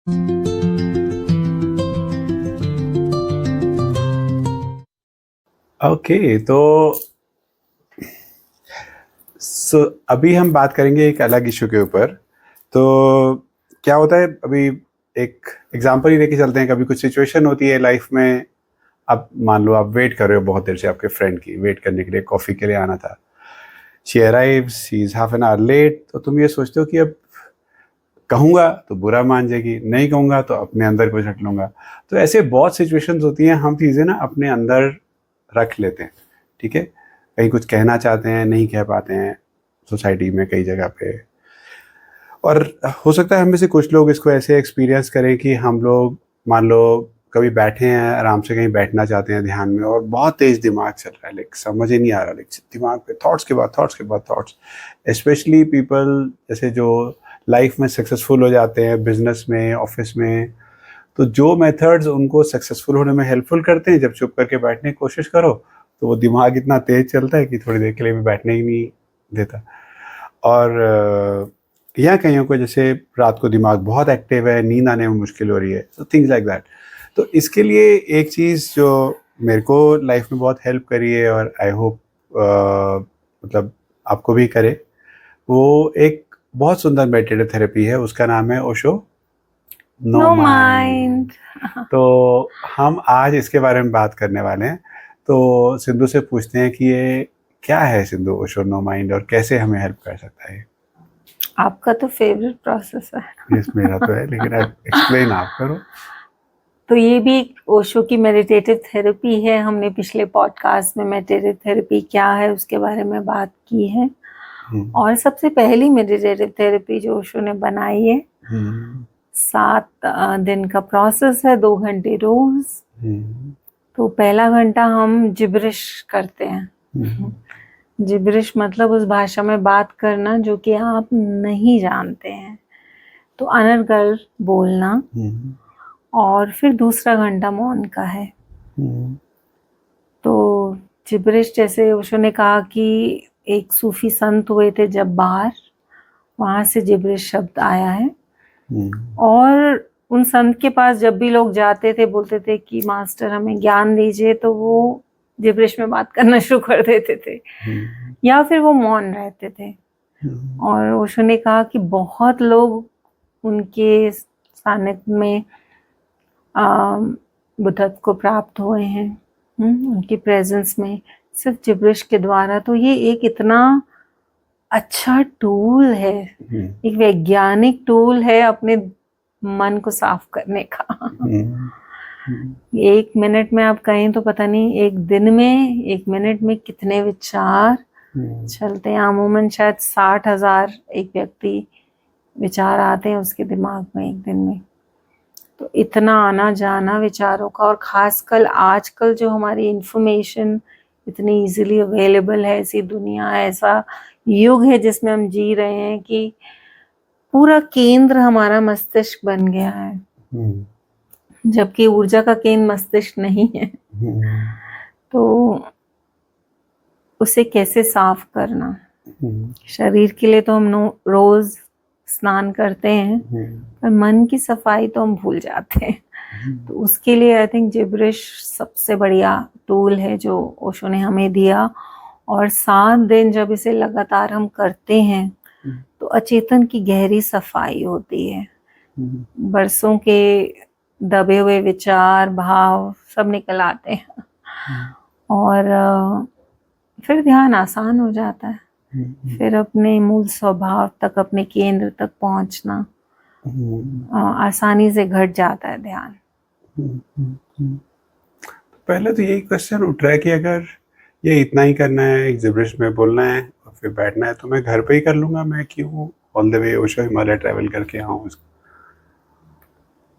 Okay, तो अभी हम बात करेंगे एक अलग इशू के ऊपर। तो क्या होता है, अभी एक एग्जांपल ही लेके चलते हैं। कभी कुछ सिचुएशन होती है लाइफ में, अब मान लो आप वेट कर रहे हो बहुत देर से, आपके फ्रेंड की वेट करने के लिए, कॉफ़ी के लिए आना था। She arrives, she is half an hour late. तो तुम ये सोचते हो कि अब कहूँगा तो बुरा मान जाएगी, नहीं कहूँगा तो अपने अंदर कुछ रख लूँगा। तो ऐसे बहुत सिचुएशंस होती हैं, हम चीज़ें ना अपने अंदर रख लेते हैं। ठीक है, कहीं कुछ कहना चाहते हैं, नहीं कह पाते हैं सोसाइटी में कई जगह पे। और हो सकता है हम में से कुछ लोग इसको ऐसे एक्सपीरियंस करें कि हम लोग मान लो कभी बैठे हैं, आराम से कहीं बैठना चाहते हैं ध्यान में, और बहुत तेज दिमाग चल रहा है, लाइक समझ ही नहीं आ रहा, लाइक दिमाग पे थॉट्स के बाद थॉट्स के बाद थॉट्स। स्पेशली पीपल जैसे जो लाइफ में सक्सेसफुल हो जाते हैं, बिजनेस में, ऑफिस में, तो जो मेथड्स उनको सक्सेसफुल होने में हेल्पफुल करते हैं, जब चुप करके बैठने की कोशिश करो तो वो दिमाग इतना तेज चलता है कि थोड़ी देर के लिए भी बैठने ही नहीं देता। और या कईयों को जैसे रात को दिमाग बहुत एक्टिव है, नींद आने में मुश्किल हो रही है, तो थिंग्स लाइक दैट। तो इसके लिए एक चीज़ जो मेरे को लाइफ में बहुत हेल्प करी है, और आई होप मतलब आपको भी करे, वो एक बहुत सुंदर मेडिटेटिव थेरेपी है, उसका नाम है Osho no no mind. Mind. तो हम आज इसके बारे में बात करने वाले हैं। तो सिंधु से पूछते हैं कि ये क्या है सिंधु, ओशो नो माइंड, और कैसे हमें हेल्प कर सकता है। आपका तो फेवरेट प्रोसेस है। यस, मेरा तो है, लेकिन अब एक्सप्लेन आप करो। तो ये भी एक ओशो की मेडिटेटिव थेरेपी है। हमने पिछले पॉडकास्ट में मेडिटेटिव थेरेपी क्या है उसके बारे में बात की है। और सबसे पहली मेडिटेटिव थेरेपी जो ओशो ने बनाई है, 7 दिन का प्रोसेस है, 2 घंटे रोज। तो पहला घंटा हम जिब्रिश करते हैं। जिब्रिश मतलब उस भाषा में बात करना जो कि आप नहीं जानते हैं, तो अनर्गल बोलना। और फिर दूसरा घंटा मौन का है। तो जिब्रिश, जैसे ओशो ने कहा कि एक सूफी संत हुए थे जब बाहर, वहां से जिब्रिश शब्द आया है। और उन संत के पास जब भी लोग जाते थे, बोलते थे कि मास्टर हमें ज्ञान दीजिए, तो वो जिब्रिश में बात करना शुरू कर देते थे, या फिर वो मौन रहते थे। और ओशो ने कहा कि बहुत लोग उनके सानिध्य में बुद्धत्व को प्राप्त हुए हैं, उनकी प्रेजेंस में, सिर्फ जिब्रिश के द्वारा। तो ये एक इतना अच्छा टूल है, एक वैज्ञानिक टूल है अपने मन को साफ करने का। 1 मिनट में आप कहें तो पता नहीं एक दिन में, 1 मिनट में कितने विचार चलते हैं। अमूमन शायद 60,000 एक व्यक्ति विचार आते हैं उसके दिमाग में एक दिन में। तो इतना आना जाना विचारों का, और खासकर आजकल जो हमारी इंफॉर्मेशन इतनी इजीली अवेलेबल है, ऐसी दुनिया, ऐसा युग है जिसमें हम जी रहे हैं कि पूरा केंद्र हमारा मस्तिष्क बन गया है, जबकि ऊर्जा का केंद्र मस्तिष्क नहीं है। तो उसे कैसे साफ करना, शरीर के लिए तो हम रोज स्नान करते हैं, पर मन की सफाई तो हम भूल जाते हैं। तो उसके लिए आई थिंक जिब्रिश सबसे बढ़िया टूल है जो ओशो ने हमें दिया। और 7 दिन जब इसे लगातार हम करते हैं तो अचेतन की गहरी सफाई होती है। बरसों के दबे हुए विचार, भाव सब निकल आते हैं, और फिर ध्यान आसान हो जाता है। फिर अपने मूल स्वभाव तक, अपने केंद्र तक पहुंचना आसानी से घट जाता है ध्यान। पहले तो यही क्वेश्चन उठ रहा है कि अगर ये इतना ही करना है, एक जिब्रिश में बोलना है और फिर बैठना है, तो मैं घर पे ही कर लूंगा, मैं क्यों all the way Osho Himalaya travel करके आऊँ।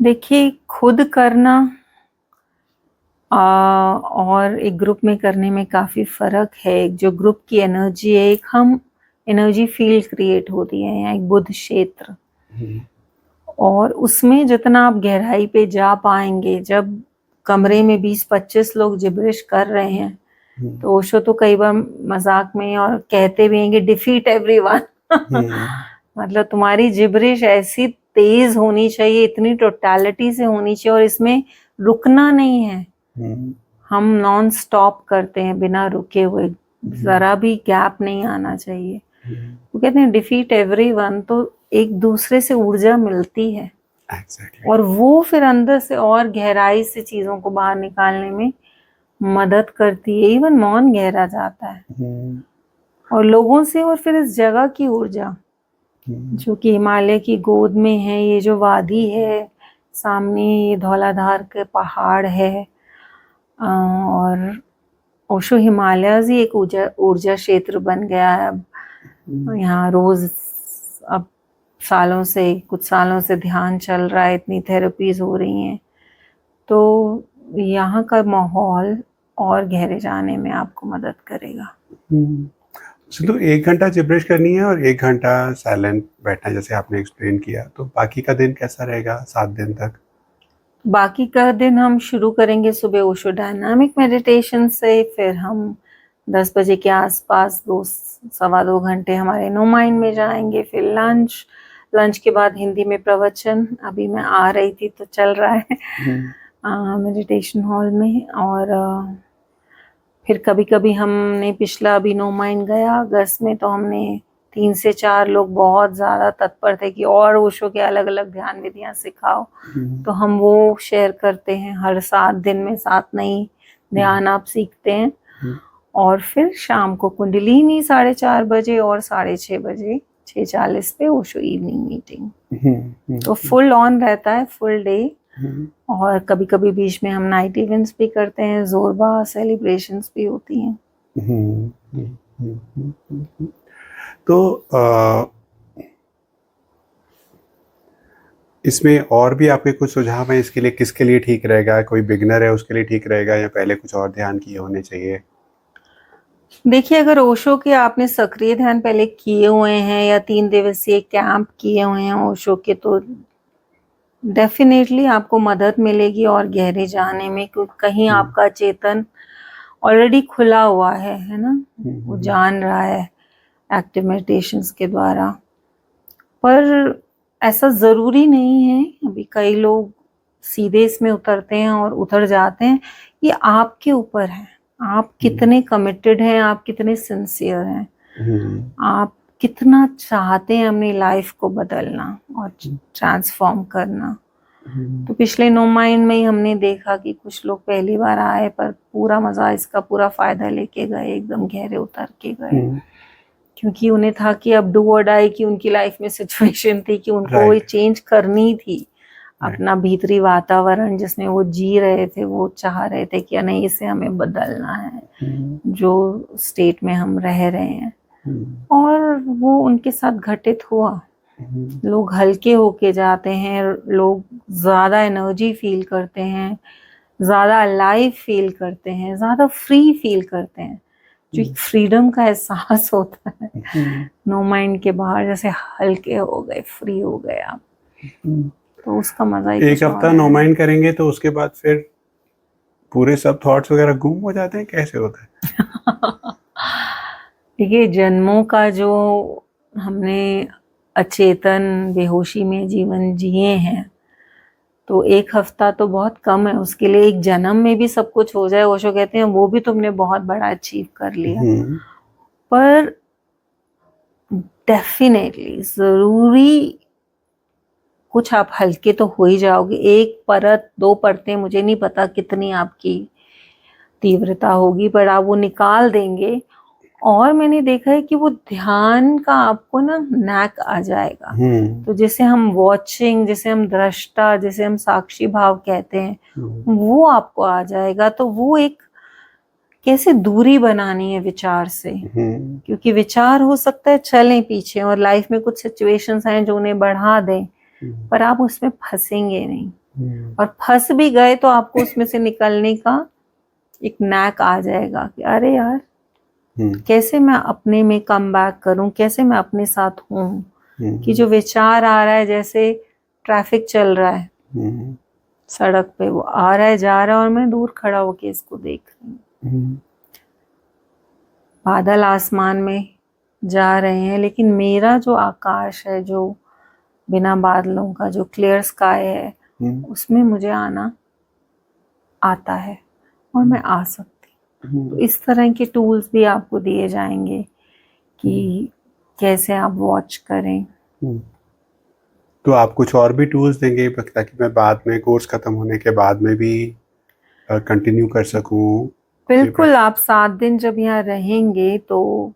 देखिए, खुद करना और एक ग्रुप में करने में काफ़ी फ़र्क है। एक जो ग्रुप की एनर्जी है, एक हम एनर्जी फील्ड क्रिएट होती है, या एक बुद्ध क्षेत्र, और उसमें जितना आप गहराई पे जा पाएंगे, जब कमरे में 20-25 लोग जिब्रिश कर रहे हैं, तो ओशो तो कई बार मजाक में और कहते भी हैं कि डिफीट एवरीवन। मतलब तुम्हारी जिब्रिश ऐसी तेज होनी चाहिए, इतनी टोटलिटी से होनी चाहिए, और इसमें रुकना नहीं है। हम नॉन स्टॉप करते हैं बिना रुके हुए, जरा भी गैप नहीं आना चाहिए। वो कहते हैं डिफीट एवरीवन, तो एक दूसरे से ऊर्जा मिलती है। Exactly. और वो फिर अंदर से और गहराई से चीजों को बाहर निकालने में मदद करती है। इवन मौन गहरा जाता है और लोगों से, और फिर इस जगह की ऊर्जा जो कि हिमालय की गोद में है, ये जो वादी है सामने, ये धौलाधार के पहाड़ है, और ओशो हिमालयज ही एक ऊर्जा क्षेत्र बन गया है अब। यहाँ रोज अब कुछ सालों से ध्यान चल रहा है, इतनी थेरेपीज हो रही हैं, तो यहाँ का माहौल और गहरे जाने में आपको मदद करेगा। चलो 1 घंटा जिब्रिश करनी है और 1 घंटा साइलेंट बैठना है, जैसे आपने एक्सप्लेन किया, तो बाकी का दिन कैसा रहेगा 7 दिन तक? बाकी का दिन हम शुरू करेंगे सुबह ओशो डायनामिक मेडिटेशन से, फिर हम 10 बजे के आसपास 2-2.25 घंटे हमारे नो माइंड में जाएंगे, फिर लंच के बाद हिंदी में प्रवचन, अभी मैं आ रही थी तो चल रहा है मेडिटेशन हॉल में। और फिर कभी कभी हमने पिछला अभी नो माइंड गया अगस्त में, तो हमने 3 से 4 लोग बहुत ज़्यादा तत्पर थे कि और ओशो के अलग अलग ध्यान विधियाँ सिखाओ, तो हम वो शेयर करते हैं। हर 7 दिन में 7 नई ध्यान आप सीखते हैं। और फिर शाम को कुंडलिनी 4:30 बजे और 6:30 बजे 6:40 पे ओशो इवनिंग मीटिंग। तो फुल ऑन रहता है, फुल डे। और कभी कभी बीच में हम नाइट इवेंट्स भी करते हैं, जोरबा सेलिब्रेशंस भी होती हैं। तो इसमें और भी आपके कुछ सुझाव हैं इसके लिए, किसके लिए ठीक रहेगा? कोई बिगनर है उसके लिए ठीक रहेगा, या पहले कुछ और ध्यान किए होने चाहिए? देखिए, अगर ओशो के आपने सक्रिय ध्यान पहले किए हुए हैं या 3 दिवसीय कैंप किए हुए हैं ओशो के, तो डेफिनेटली आपको मदद मिलेगी और गहरे जाने में, क्योंकि कहीं आपका चेतन ऑलरेडी खुला हुआ है ना, वो जान रहा है एक्टिव मेडिटेशंस के द्वारा। पर ऐसा ज़रूरी नहीं है, अभी कई लोग सीधे इसमें उतरते हैं और उतर जाते हैं। ये आपके ऊपर है, आप कितने कमिटेड हैं, आप कितने सिंसियर हैं, आप कितना चाहते हैं अपनी लाइफ को बदलना और ट्रांसफॉर्म करना। तो पिछले नो माइंड में ही हमने देखा कि कुछ लोग पहली बार आए पर पूरा मजा, इसका पूरा फायदा लेके गए, एकदम गहरे उतर के गए, क्योंकि उन्हें था कि अब डू और डाई की उनकी लाइफ में सिचुएशन थी कि उनको वो चेंज करनी थी। अपना भीतरी वातावरण जिसमें वो जी रहे थे, वो चाह रहे थे कि नहीं, इसे हमें बदलना है, जो स्टेट में हम रह रहे हैं। और वो उनके साथ घटित हुआ। लोग हल्के होके जाते हैं, लोग ज्यादा एनर्जी फील करते हैं, ज्यादा अलाइव फील करते हैं, ज्यादा फ्री फील करते हैं, जो एक फ्रीडम का एहसास होता है नो माइंड के बाहर, जैसे हल्के हो गए, फ्री हो गए आप, तो उसका मजा ही। 1 हफ्ता नो माइंड करेंगे तो उसके बाद फिर पूरे सब थॉट्स वगैरह गुम हो जाते हैं, कैसे होता है? देखिए, जन्मों का जो हमने अचेतन बेहोशी में जीवन जिए हैं, तो 1 हफ्ता तो बहुत कम है उसके लिए। एक जन्म में भी सब कुछ हो जाए, ओशो कहते हैं, वो भी तुमने बहुत बड़ा अचीव कर लिया। पर डेफिनेटली जरूरी कुछ आप हल्के तो हो ही जाओगे। 1 परत 2 परतें, मुझे नहीं पता कितनी आपकी तीव्रता होगी, पर आप वो निकाल देंगे। और मैंने देखा है कि वो ध्यान का आपको ना नैक आ जाएगा। तो जैसे हम वॉचिंग, जैसे हम दृष्टा, जैसे हम साक्षी भाव कहते हैं, वो आपको आ जाएगा। तो वो एक कैसे दूरी बनानी है विचार से, क्योंकि विचार हो सकता है चलें पीछे और लाइफ में कुछ सिचुएशंस हैं जो उन्हें बढ़ा दें, पर आप उसमें फंसेंगे नहीं। और फंस भी गए तो आपको उसमें से निकलने का एक नैक आ जाएगा कि अरे यार, कैसे मैं अपने में कम बैक करूं, कैसे मैं अपने साथ हूं। कि जो विचार आ रहा है, जैसे ट्रैफिक चल रहा है सड़क पे, वो आ रहा है जा रहा है और मैं दूर खड़ा होके इसको देख रही हूँ। बादल आसमान में जा रहे हैं, लेकिन मेरा जो आकाश है, जो बिना बादलों का जो क्लियर स्काई है उसमें मुझे आना आता है और मैं आ सकती हूँ। तो इस तरह के टूल्स भी आपको दिए जाएंगे कि कैसे आप वॉच करें। तो आप कुछ और भी टूल्स देंगे ताकि मैं बाद में कोर्स खत्म होने के बाद में भी कंटिन्यू कर सकूं? बिल्कुल, आप 7 दिन जब यहाँ रहेंगे तो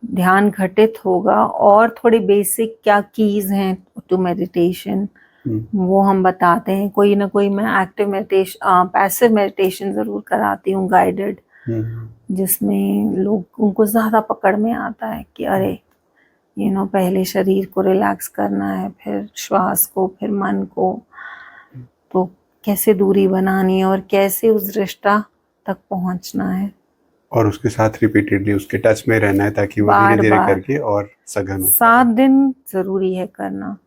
ध्यान घटित होगा और थोड़ी बेसिक क्या कीज हैं टू मेडिटेशन वो हम बताते हैं। कोई ना कोई मैं एक्टिव मेडिटेशन पैसिव मेडिटेशन जरूर कराती हूँ गाइडेड, जिसमें लोग उनको ज्यादा पकड़ में आता है कि अरे पहले शरीर को रिलैक्स करना है, फिर श्वास को, फिर मन को, तो कैसे दूरी बनानी है और कैसे उस रिश्ता तक पहुंचना है और उसके साथ रिपीटेडली उसके टच में रहना है ताकि वो धीरे धीरे करके और सघन हो। 7 दिन जरूरी है करना,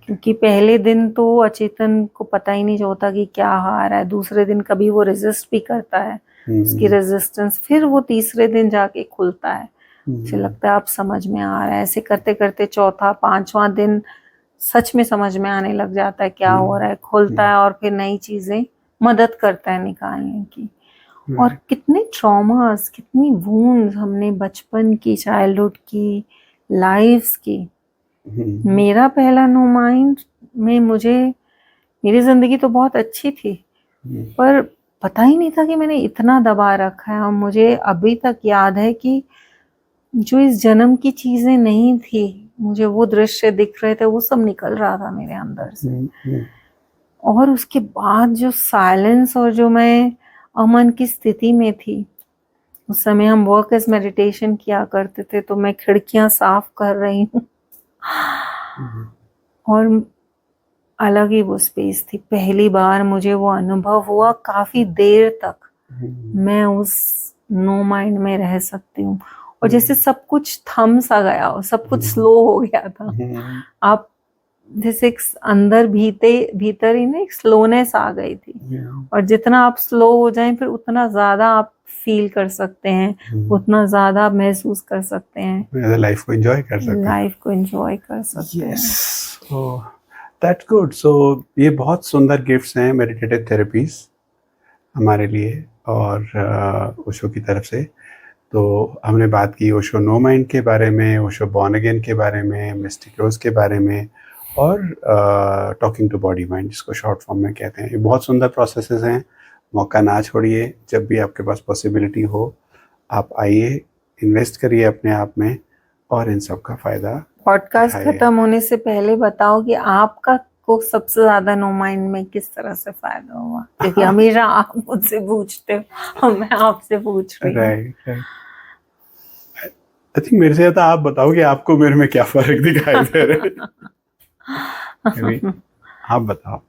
क्योंकि पहले दिन तो अचेतन को पता ही नहीं होता कि क्या आ रहा है। दूसरे दिन कभी वो रेजिस्ट भी करता है, उसकी रेजिस्टेंस, फिर वो तीसरे दिन जाके खुलता है, मुझे लगता है आप समझ में आ रहा है। ऐसे करते करते चौथा 5वां दिन सच में समझ में आने लग जाता है क्या हो रहा है, खुलता है और फिर नई चीजें मदद करता है निकालने की। और कितने ट्रॉमास, कितनी वूंड्स हमने बचपन की, चाइल्डहुड की, लाइफ्स की। मेरा पहला नो माइंड में मेरी जिंदगी तो बहुत अच्छी थी, पर पता ही नहीं था कि मैंने इतना दबा रखा है। और मुझे अभी तक याद है कि जो इस जन्म की चीजें नहीं थी, मुझे वो दृश्य दिख रहे थे, वो सब निकल रहा था मेरे अंदर से। और उसके बाद जो साइलेंस और जो मैं अमन की स्थिति में थी, उस समय हम वर्क एज मेडिटेशन किया करते थे, तो मैं खिड़कियां साफ कर रही हूँ और अलग ही वो स्पेस थी। पहली बार मुझे वो अनुभव हुआ, काफी देर तक मैं उस नो माइंड में रह सकती हूँ और जैसे सब कुछ थम सा गया हो, सब कुछ स्लो हो गया था। आप जैसे एक अंदर भीतर ही ना एक स्लोनेस आ गई थी, और जितना आप स्लो हो जाएं फिर उतना ज्यादा आप फील कर सकते हैं, उतना ज्यादा आप महसूस कर सकते हैं, लाइफ को एंजॉय कर सकते हैं, लाइफ को एंजॉय कर सकते हैं। That's good. सो ये बहुत सुंदर गिफ्ट्स हैं मेडिटेटिव थेरेपीज हमारे लिए और ओशो की तरफ से। तो हमने बात की ओशो नो माइंड के बारे में, ओशो बॉर्न अगेन के बारे में, मिस्टिक रोज के बारे में, और टॉकिंग टू बॉडी माइंड, जिसको शॉर्ट फॉर्म में कहते हैं। ये बहुत सुंदर प्रोसेसेस हैं, मौका ना छोड़िए। जब भी आपके पास पॉसिबिलिटी हो आप आइए, इन्वेस्ट करिए अपने आप में और इन सब का फायदा। पॉडकास्ट खत्म होने से पहले बताओ कि आपका को सबसे ज्यादा नो माइंड में किस तरह से फायदा हुआ, क्योंकि हमेशा आप मुझसे पूछते हो, मैं आपसे पूछ रही हूँ। राइट। आई थिंक मेरे से ज्यादा आप बताओ कि आपको मेरे में क्या फर्क दिखाई दे रहा है। आप बताओ।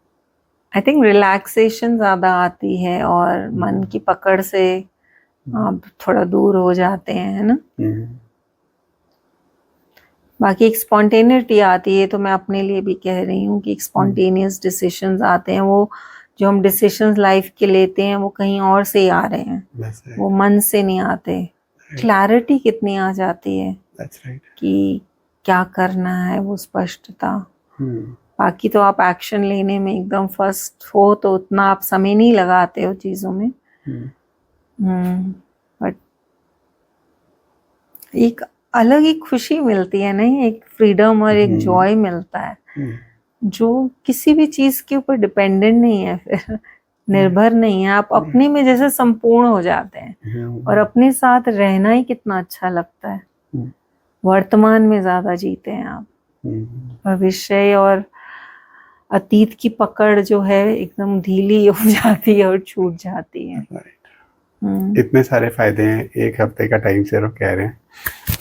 आई थिंक रिलैक्सेशन ज्यादा आती है और मन की पकड़ से आप थोड़ा दूर हो जाते हैं, है ना। बाकी एक स्पॉन्टेनिटी आती है, तो मैं अपने लिए भी कह रही हूँ कि एक स्पॉन्टेनियस डिसीजंस आते हैं। वो जो हम डिसीजंस लाइफ के लेते हैं वो कहीं और से ही आ रहे हैं, वो मन से नहीं आते। क्लैरिटी कितनी आ जाती है कि क्या करना है, वो स्पष्टता। बाकी तो आप एक्शन लेने में एकदम फर्स्ट हो तो उतना आप समय नहीं लगाते हो चीजों में, बट एक अलग ही खुशी मिलती है, नहीं, एक फ्रीडम और एक जॉय मिलता है जो किसी भी चीज के ऊपर डिपेंडेंट नहीं है, फिर निर्भर नहीं है। आप अपने में जैसे संपूर्ण हो जाते हैं और अपने साथ रहना ही कितना अच्छा लगता है। वर्तमान में ज्यादा जीते हैं आप, भविष्य और अतीत की पकड़ जो है एकदम ढीली हो जाती है और छूट जाती है। इतने सारे फायदे हैं, 1 हफ्ते का टाइम सिर्फ कह रहे हैं।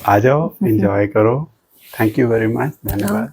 आ जाओ, एंजॉय करो। थैंक यू वेरी मच, धन्यवाद।